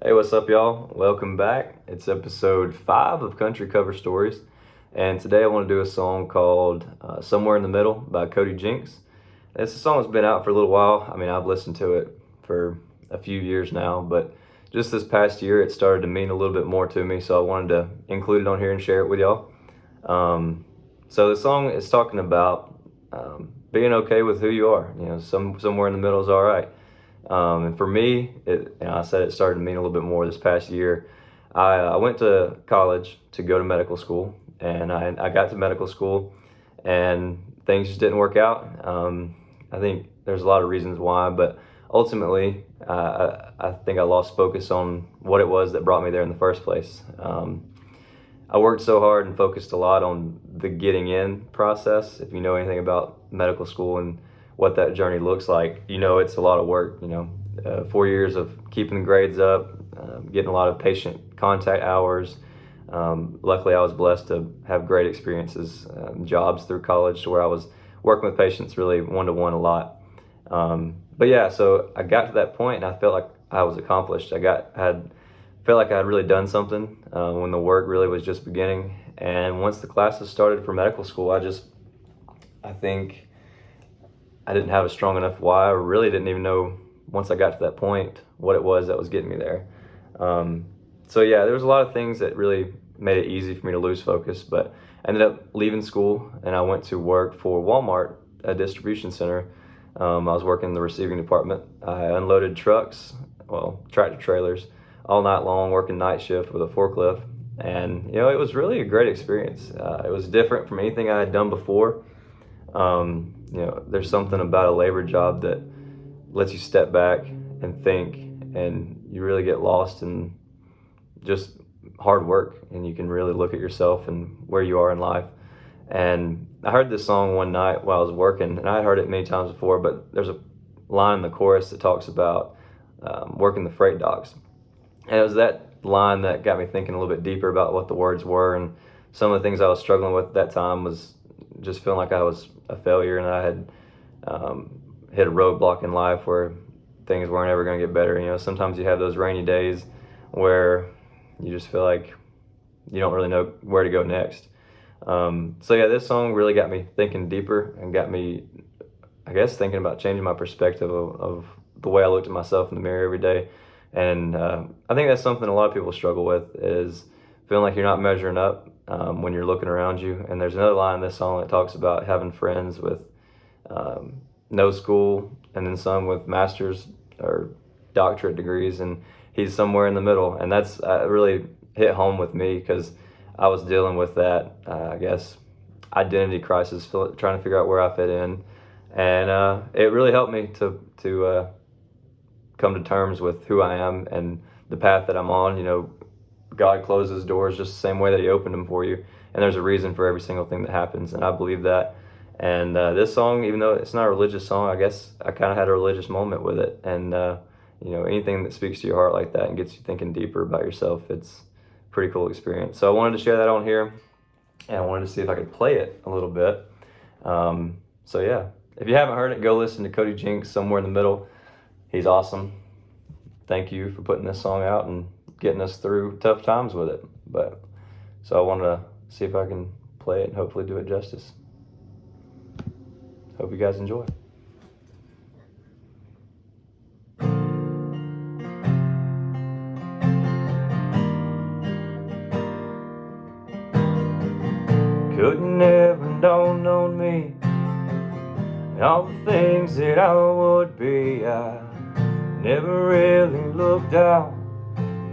Hey, what's up, y'all? Welcome back. It's episode 5 of Country Cover Stories, and today I want to do a song called Somewhere in the Middle by Cody Jinks. It's a song that's been out for a little while. I mean, I've listened to it for a few years now, but just this past year it started to mean a little bit more to me, so I wanted to include it on here and share it with y'all. So the song is talking about being okay with who you are. Somewhere in the middle is all right. And for me, I said it started to mean a little bit more this past year. I went to college to go to medical school, and I got to medical school, and things just didn't work out. I think there's a lot of reasons why, but ultimately, I think I lost focus on what it was that brought me there in the first place. I worked so hard and focused a lot on the getting in process. If you know anything about medical school and what that journey looks like, it's a lot of work. 4 years of keeping the grades up, getting a lot of patient contact hours. Luckily, I was blessed to have great experiences, jobs through college, to where I was working with patients really one-to-one a lot. But yeah, so I got to that point, and I felt like I was accomplished. Felt like I had really done something when the work really was just beginning. And once the classes started for medical school, I think I didn't have a strong enough why, or really didn't even know once I got to that point what it was that was getting me there. So yeah, there was a lot of things that really made it easy for me to lose focus, but I ended up leaving school and I went to work for Walmart, a distribution center. I was working in the receiving department. I unloaded trucks, well, tractor trailers, all night long, working night shift with a forklift. And, it was really a great experience. It was different from anything I had done before. There's something about a labor job that lets you step back and think, and you really get lost in just hard work, and you can really look at yourself and where you are in life. And I heard this song one night while I was working, and I had heard it many times before, but there's a line in the chorus that talks about working the freight docks. And it was that line that got me thinking a little bit deeper about what the words were. And some of the things I was struggling with at that time was just feeling like I was a failure, and I had hit a roadblock in life where things weren't ever going to get better. Sometimes you have those rainy days where you just feel like you don't really know where to go next. So yeah, this song really got me thinking deeper and got me, I guess, thinking about changing my perspective of the way I looked at myself in the mirror every day. And I think that's something a lot of people struggle with, is feeling like you're not measuring up when you're looking around you. And there's another line in this song that talks about having friends with no school, and then some with master's or doctorate degrees, and he's somewhere in the middle. And that's really hit home with me, because I was dealing with that, I guess, identity crisis, trying to figure out where I fit in. And it really helped me to come to terms with who I am and the path that I'm on. God closes doors just the same way that he opened them for you, and there's a reason for every single thing that happens, and I believe that. And this song, even though it's not a religious song, I guess I kind of had a religious moment with it. And anything that speaks to your heart like that and gets you thinking deeper about yourself, it's a pretty cool experience. So I wanted to share that on here, and I wanted to see if I could play it a little bit. So yeah, if you haven't heard it, go listen to Cody Jinks, Somewhere in the Middle. He's awesome. Thank you for putting this song out and getting us through tough times with it. So I wanted to see if I can play it and hopefully do it justice. Hope you guys enjoy. Couldn't ever dawn on me all the things that I would be. I never really looked out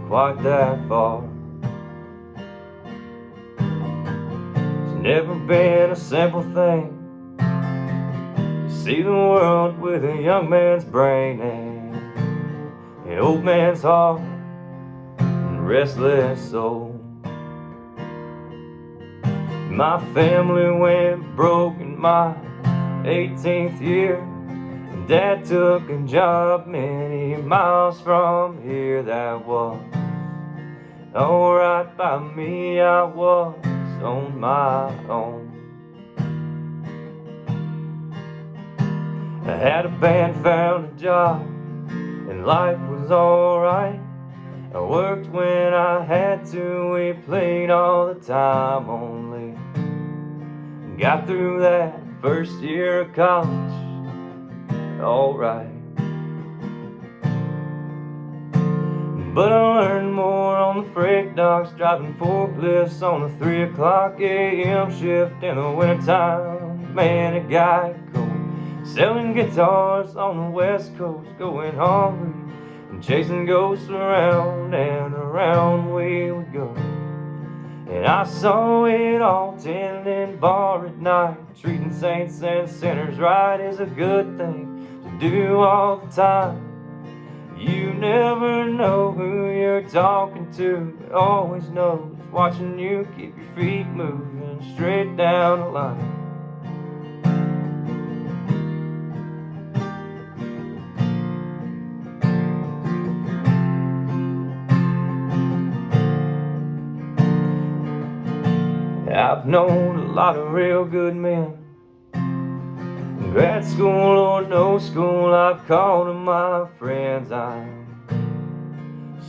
quite that far. It's never been a simple thing to see the world with a young man's brain and an old man's heart and restless soul. My family went broke in my 18th year, and Dad took a job many miles from here. That was alright by me, I was on my own. I had a band, found a job, and life was alright. I worked when I had to, we played all the time only. Got through that first year of college, alright. But I learned more on the freight docks, driving forklifts on the 3 o'clock a.m. shift in the wintertime. Man, it got cold. Selling guitars on the west coast, going hungry and chasing ghosts around and around we would go. And I saw it all, tending bar at night. Treating saints and sinners right is a good thing to do all the time. You never know who you're talking to, but always knows watching you keep your feet moving straight down the line. I've known a lot of real good men, grad school or no school, I've called them my friends. I'm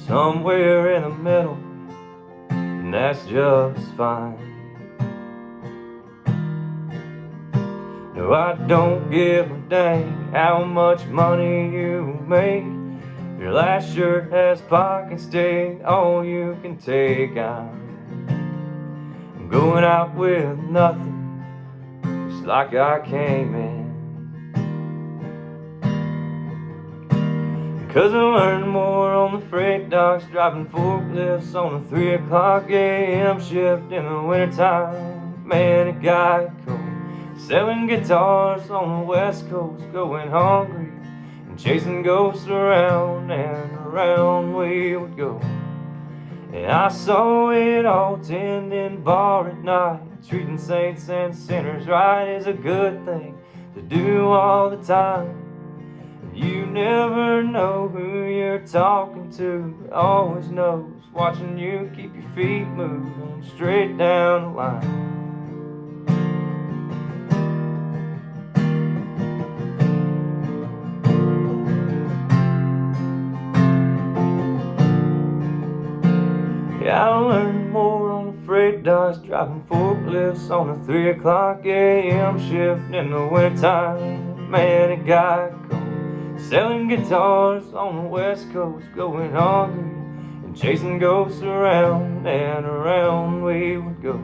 somewhere in the middle, and that's just fine. No, I don't give a dang how much money you make. Your last shirt has pockets, take all you can take. I'm going out with nothing, just like I came in. 'Cause I learned more on the freight docks, driving forklifts on the 3 o'clock a.m. shift in the wintertime. Man, it got cold. Selling guitars on the west coast, going hungry and chasing ghosts around and around we would go. And I saw it all, tending bar at night. Treating saints and sinners right is a good thing to do all the time. You never know who you're talking to, but always knows watching you keep your feet moving straight down the line. Yeah, I learned more on the freight docks, driving forklifts on the 3 o'clock a.m. shift in the wintertime. Man, it got cold. Selling guitars on the west coast, going hungry and chasing ghosts around and around we would go.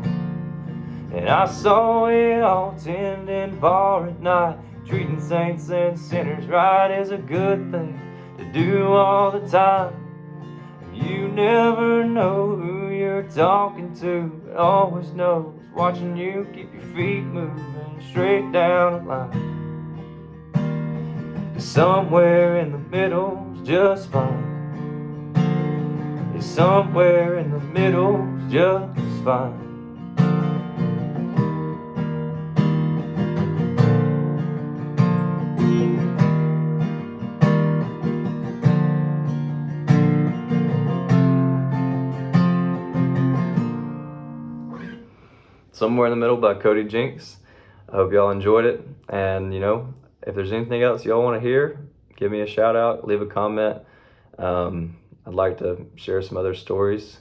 And I saw it all, tending bar at night. Treating saints and sinners right is a good thing to do all the time. You never know who you're talking to, but always knows watching you keep your feet moving straight down the line. 'Cause somewhere in the middle's just fine. Yeah, somewhere in the middle's just fine. Somewhere in the Middle by Cody Jinks. I hope y'all enjoyed it. And, if there's anything else y'all want to hear, give me a shout out, leave a comment. I'd like to share some other stories.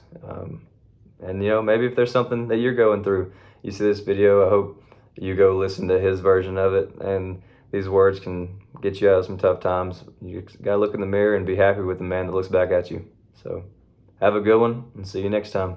And, maybe if there's something that you're going through, you see this video, I hope you go listen to his version of it. And these words can get you out of some tough times. You got to look in the mirror and be happy with the man that looks back at you. So have a good one and see you next time.